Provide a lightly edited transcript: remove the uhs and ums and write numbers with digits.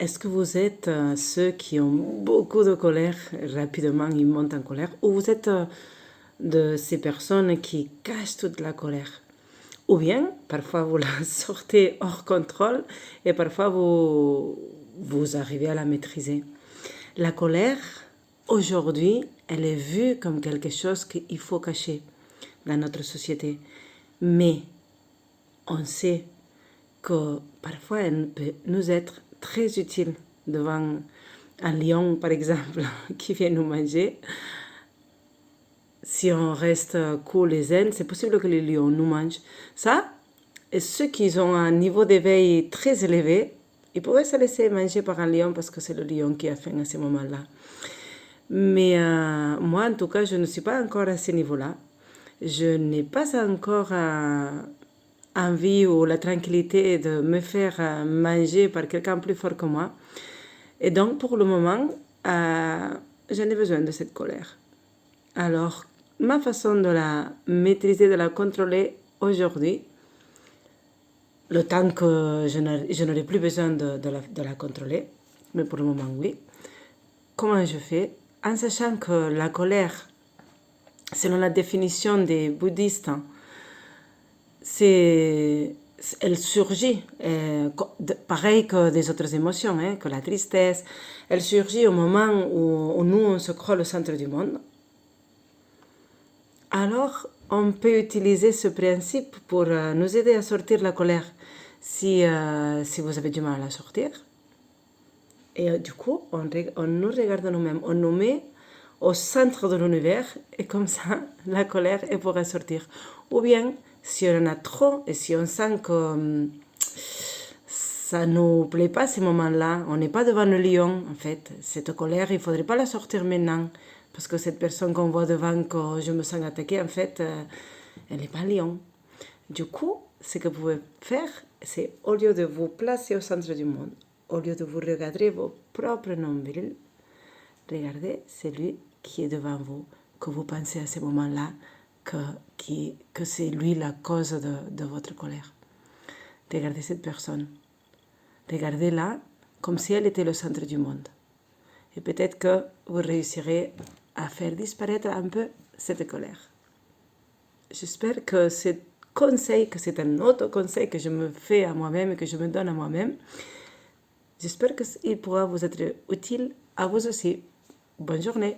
Est-ce que vous êtes ceux qui ont beaucoup de colère, rapidement ils montent en colère, ou vous êtes de ces personnes qui cachent toute la colère? Ou bien, parfois vous la sortez hors contrôle et parfois vous arrivez à la maîtriser. La colère, aujourd'hui, elle est vue comme quelque chose qu'il faut cacher dans notre société. Mais on sait que parfois elle peut nous être très utile devant un lion, par exemple, qui vient nous manger. Si on reste cool et zen, c'est possible que les lions nous mangent. Ça, et ceux qui ont un niveau d'éveil très élevé, ils pourraient se laisser manger par un lion parce que c'est le lion qui a faim à ce moment-là. Mais moi, en tout cas, je ne suis pas encore à ce niveau-là. Je n'ai pas encore envie ou la tranquillité de me faire manger par quelqu'un plus fort que moi. Et donc, pour le moment, j'en ai besoin de cette colère. Alors, ma façon de la maîtriser, de la contrôler aujourd'hui, le temps que je n'aurai plus besoin de la contrôler, mais pour le moment, oui. Comment je fais? En sachant que la colère, selon la définition des bouddhistes, elle surgit, pareil que des autres émotions, que la tristesse, elle surgit au moment où nous, on se croit le centre du monde. Alors, on peut utiliser ce principe pour nous aider à sortir la colère si vous avez du mal à la sortir. Et du coup, on nous regarde nous-mêmes, on nous met au centre de l'univers et comme ça, la colère, elle pourra sortir. Ou bien, si on en a trop et si on sent que ça ne nous plaît pas ces moments-là, on n'est pas devant le lion, en fait. Cette colère, il ne faudrait pas la sortir maintenant. Parce que cette personne qu'on voit devant, que je me sens attaquée, en fait, elle n'est pas lion. Du coup, ce que vous pouvez faire, c'est au lieu de vous placer au centre du monde, au lieu de vous regarder vos propres nombrils, regardez celui qui est devant vous, que vous pensez à ce moment-là que c'est lui la cause de votre colère. Regardez cette personne. Regardez-la comme si elle était le centre du monde. Et peut-être que vous réussirez à faire disparaître un peu cette colère. J'espère que ce conseil, que c'est un autre conseil que je me fais à moi-même et que je me donne à moi-même, j'espère qu'il pourra vous être utile à vous aussi. Bonne journée.